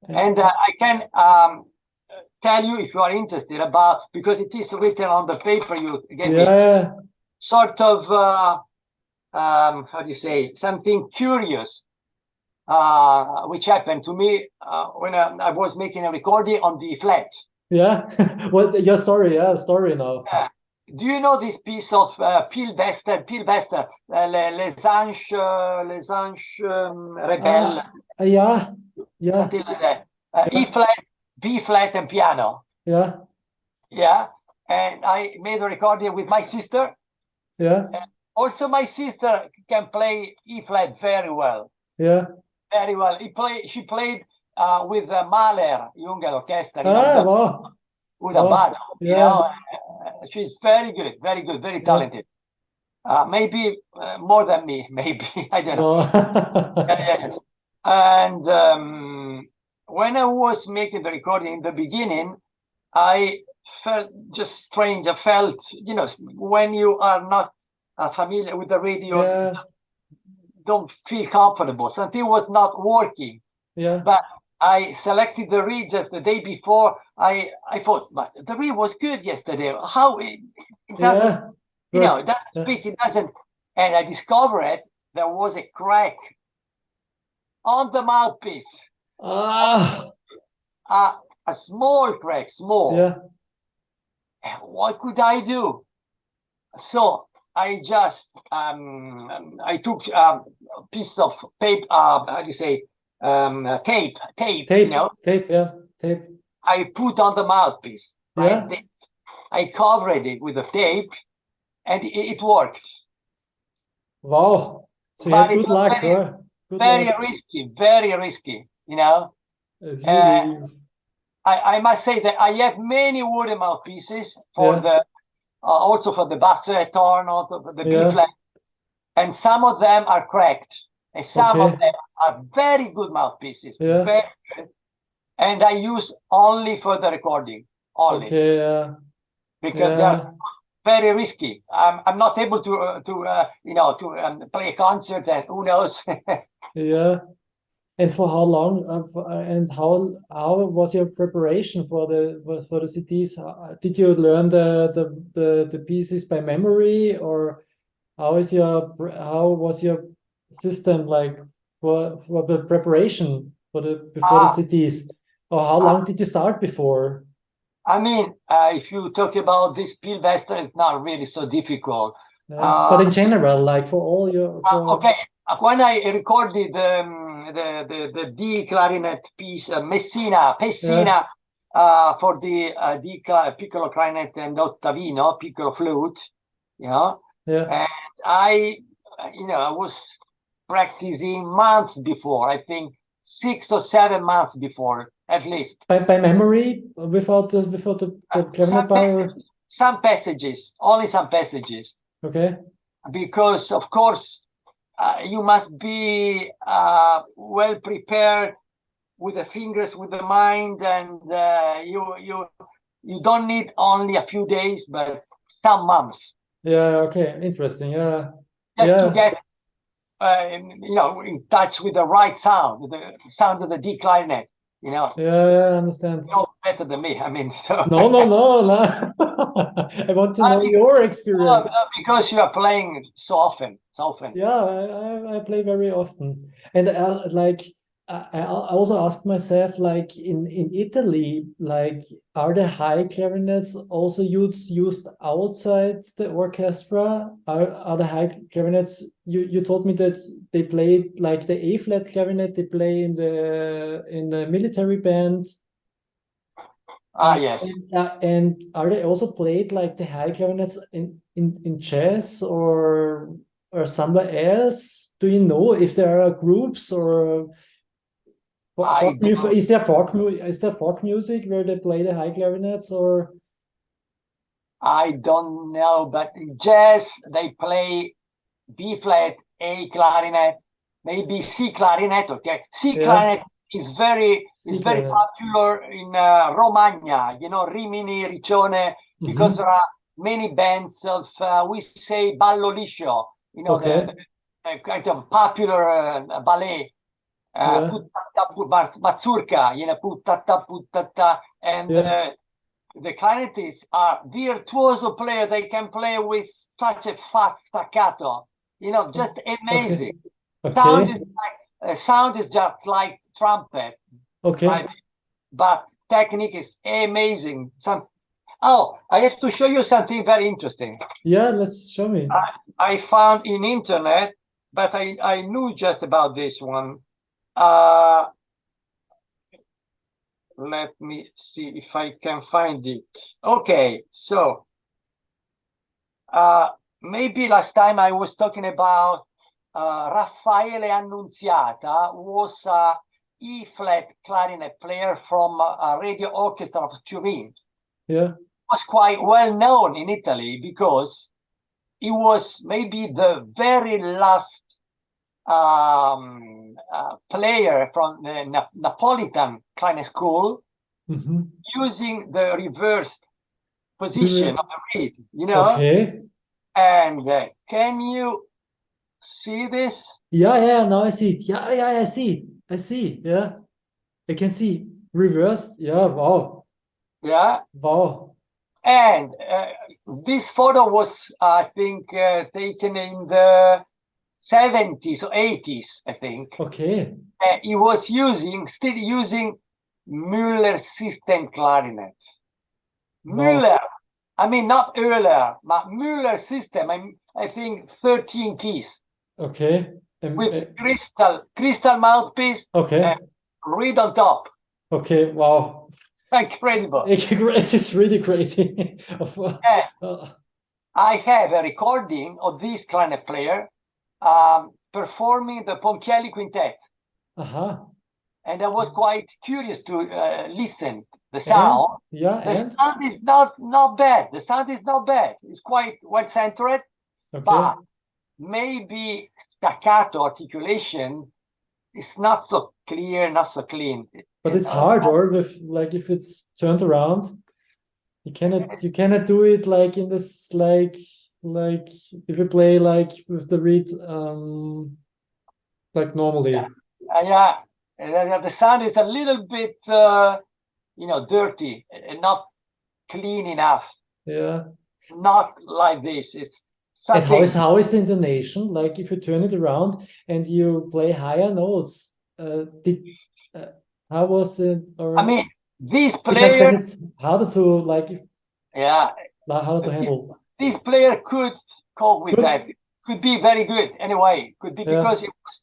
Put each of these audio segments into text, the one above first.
And I can tell you if you are interested about, because it is written on the paper you gave me, sort of, how do you say, something curious, which happened to me when I was making a recording on the flat. Yeah, what your story? Yeah, story now. Do you know this piece of Pilvester, les anges rebelles? Yeah, Something like that. E flat, B flat, and piano. Yeah. And I made a recording with my sister. Also, my sister can play E flat very well. Very well. She played with the Mahler Jungle Orchestra. With a band. You know, she's very good, very talented. Maybe more than me, maybe. I don't know. Yes. And when I was making the recording in the beginning, I felt just strange. I felt, you know, when you are not familiar with the radio, don't feel comfortable. Something was not working. But I selected the reed just the day before. I thought, but the reed was good yesterday. How it doesn't, you know, it doesn't speak, it doesn't. And I discovered there was a crack on the mouthpiece. A small crack, small. What could I do? So I just I took a piece of paper. How do you say? Tape. You know? Tape. I put on the mouthpiece. Right? I covered it with the tape, and it worked. Wow! So you had good luck, huh? Very risky. You know. It's really... I must say that I have many wooden mouthpieces for the also for the bassoon or the B flat, and some of them are cracked, and some of them are very good mouthpieces, very good. And I use only for the recording, only. Because they're very risky. I'm not able to you know, to play a concert, and who knows. And for how long? And how was your preparation for the CDs? Did you learn the pieces by memory, or how was your system like for the preparation before the CDs? Or how long did you start before? I mean, if you talk about this Pilvester, it's not really so difficult. But in general, like for all your... okay, when I recorded the D clarinet piece, Pessina, for the D piccolo clarinet and ottavino, piccolo flute, you know, and I was practicing months before, I think 6 or 7 months before, at least. By memory, without the clarinet power? Some passages, only some passages. Okay. Because, of course, you must be well prepared with the fingers, with the mind, and you don't need only a few days, but some months. Okay, interesting. Just to get you know, in touch with the right sound, the sound of the D clarinet. You know. I understand. You know better than me. I mean, so. No. I want to know your experience. Because you are playing so often. Yeah, I play very often, and I also asked myself, like in Italy, like are the high clarinets also used outside the orchestra? Are the high clarinets? You told me that they play like the A flat clarinet. They play in the military band. Yes. And are they also played like the high clarinets in jazz or somewhere else? Do you know if there are groups or? Is there folk music where they play the high clarinets, or? I don't know, but in jazz they play B flat, A clarinet, maybe C clarinet. Okay, C clarinet is very popular in Romagna. You know, Rimini, Riccione, because there are many bands of we say ballo liscio. You know, the kind of popular ballet. mazurka, puttata, and the clarinetists are virtuoso players. They can play with such a fast staccato, just amazing. Sound is just like trumpet. Okay. But technique is amazing. I have to show you something very interesting. Yeah, let's show me. I found in internet, but I knew just about this one. Let me see if I can find it. Okay, so maybe last time I was talking about Raffaele Annunziata, who was a E-flat clarinet player from Radio Orchestra of Turin. Yeah. Was quite well known in Italy because he was maybe the very last player from the Napolitan clarinet school using the reversed position of the reed, Okay. And can you see this? Yeah, now I see it. Yeah, I see. Yeah, I can see reversed. Yeah, wow. Yeah. Wow. And this photo was, I think, taken in the 70s or 80s, I think. Okay. He was still using Müller system clarinet. Müller, I mean, not Euler, but Müller system, I think 13 keys. Okay. With crystal mouthpiece. Okay. Reed on top. Okay, wow. Incredible. It's really crazy. I have a recording of this clarinet player performing the Ponchielli Quintet. And I was quite curious to listen the sound. The sound is not bad. The sound is not bad. It's quite well centered, but maybe staccato articulation is not so clear, not so clean. But it's hard, or if it's turned around, you cannot do it like in this like if you play like with the reed like normally. The sound is a little bit dirty and not clean enough. Yeah. Not like this. It's something. And how is the intonation? Like if you turn it around and you play higher notes, how was it? I mean, these players. It's harder to like. Yeah. Harder to handle. This player could cope with that. Could be very good anyway. Could be because he was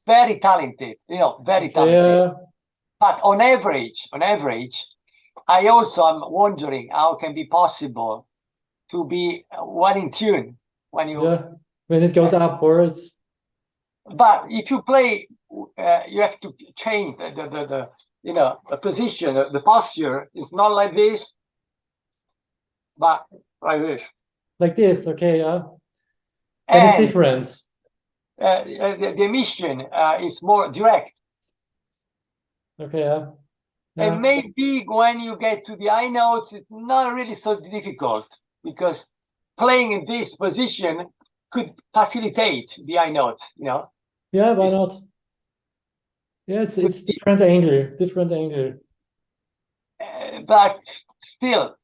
very talented. Very talented. But on average, I also am wondering how it can be possible to be one in tune when it goes upwards. But if you play, you have to change the position, the posture. It's not like this, but like this. Like this, okay, yeah. And it's different. The emission is more direct. Okay, yeah. And maybe when you get to the high notes, it's not really so difficult because playing in this position could facilitate the high notes, Yeah, why not? Yeah, it's different angle. But still,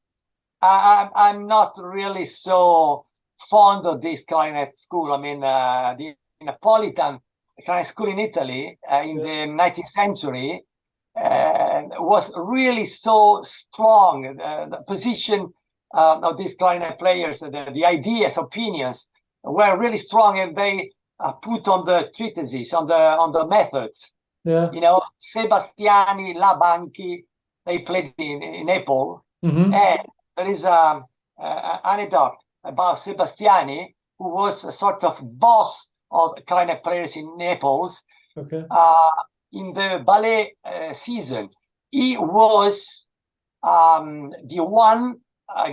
I'm not really so fond of this clarinet school. I mean, the Napolitan clarinet school in Italy in the 19th century was really so strong. The position of these clarinet players, the ideas, opinions were really strong, and they put on the treatises, on the methods. Yeah. Sebastiani, Labanchi, they played in Naples. And there is an anecdote about Sebastiani, who was a sort of boss of clarinet players in Naples. Okay. In the ballet season, he was the one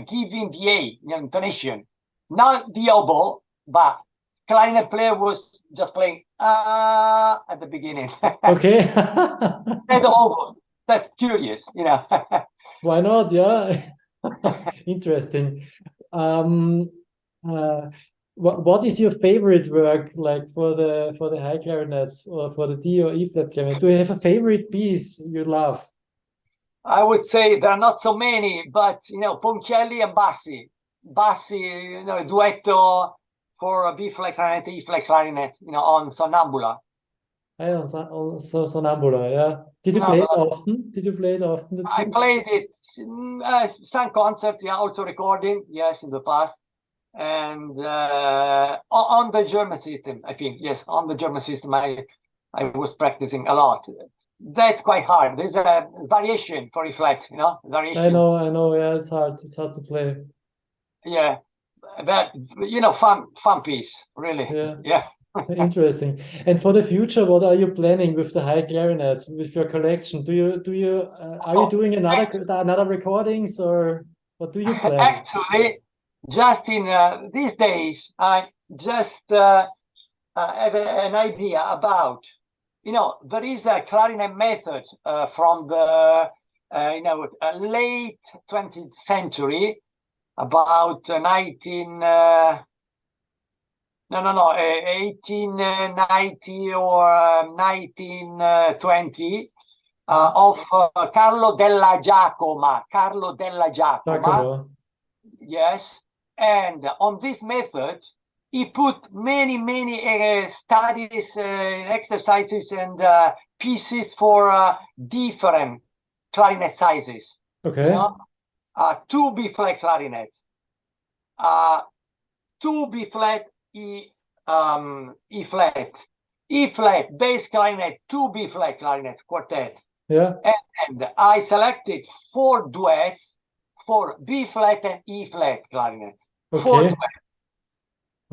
giving the A, intonation, not the oboe, but clarinet player was just playing at the beginning. Okay. And the oboe. That's curious, Why not? Yeah. Interesting. what is your favorite work like for the high clarinets or for the D or E flat clarinet? Do you have a favorite piece you love? I would say there are not so many, but Ponchielli and Bassi. Bassi, duetto for B flat clarinet, E flat clarinet, on Sonnambula. Also Sonambula, yeah. Did you play it often? Did you play it often? I played it some concerts, yeah, also recording, yes, in the past. And on the German system, I think, yes, on the German system, I was practicing a lot. That's quite hard. There's a variation for reflect, variation. I know, yeah, it's hard to play. Yeah, but fun piece, really. Yeah. Interesting. And for the future, what are you planning with the high clarinets, with your collection? Are you doing another recordings, or what do you plan? Actually, just in these days, I just have an idea about, there is a clarinet method from the late 20th century, about 1890 or 1920 of Carlo della Giacomo. Yes, and on this method, he put many studies, exercises, and pieces for different clarinet sizes. Okay. 2 B flat clarinets, 2 B flat E flat bass clarinet, 2 B flat clarinets quartet. Yeah. And I selected 4 duets for B flat and E flat clarinet. Okay. 4 duets.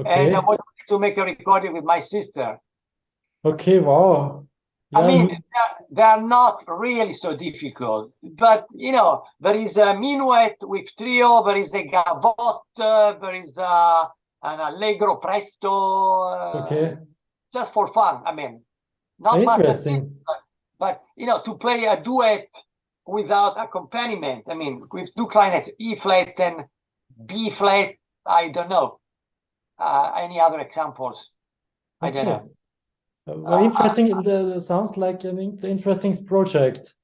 Okay. And I wanted to make a recording with my sister. Okay, wow. Yeah. I mean, they are not really so difficult, but there is a minuet with trio, there is a gavotte, there is an allegro presto. Okay. Just for fun. I mean, not interesting. But to play a duet without accompaniment. I mean, with 2 clarinets, E flat and B flat. I don't know. Any other examples? I don't know. Very interesting. It sounds like an interesting project.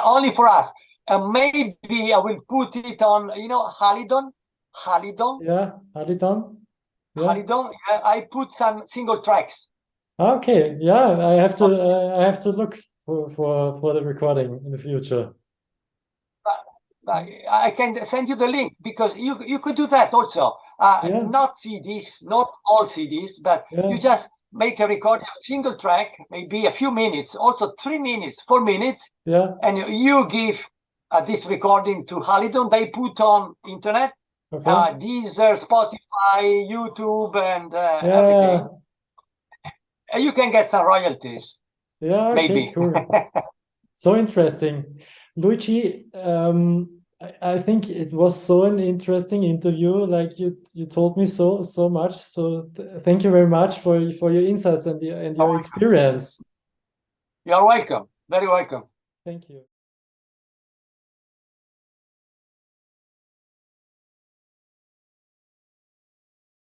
Only for us. Maybe I will put it on, Halidon. Yeah, Halidon. Yeah. Halidon. I put some single tracks. Okay. Yeah, I have to look for the recording in the future. I can send you the link, because you could do that also. Not CDs, not all CDs, but you just make a recording of single track, maybe a few minutes, also 3 minutes, 4 minutes. Yeah. And you give this recording to Halidon. They put on internet, Deezer, Spotify, YouTube, and everything. You can get some royalties. Yeah, okay, maybe. Cool. So interesting. Luigi, I think it was so an interesting interview. Like you told me so much. So thank you very much for your insights and your experience. You're welcome. Very welcome. Thank you.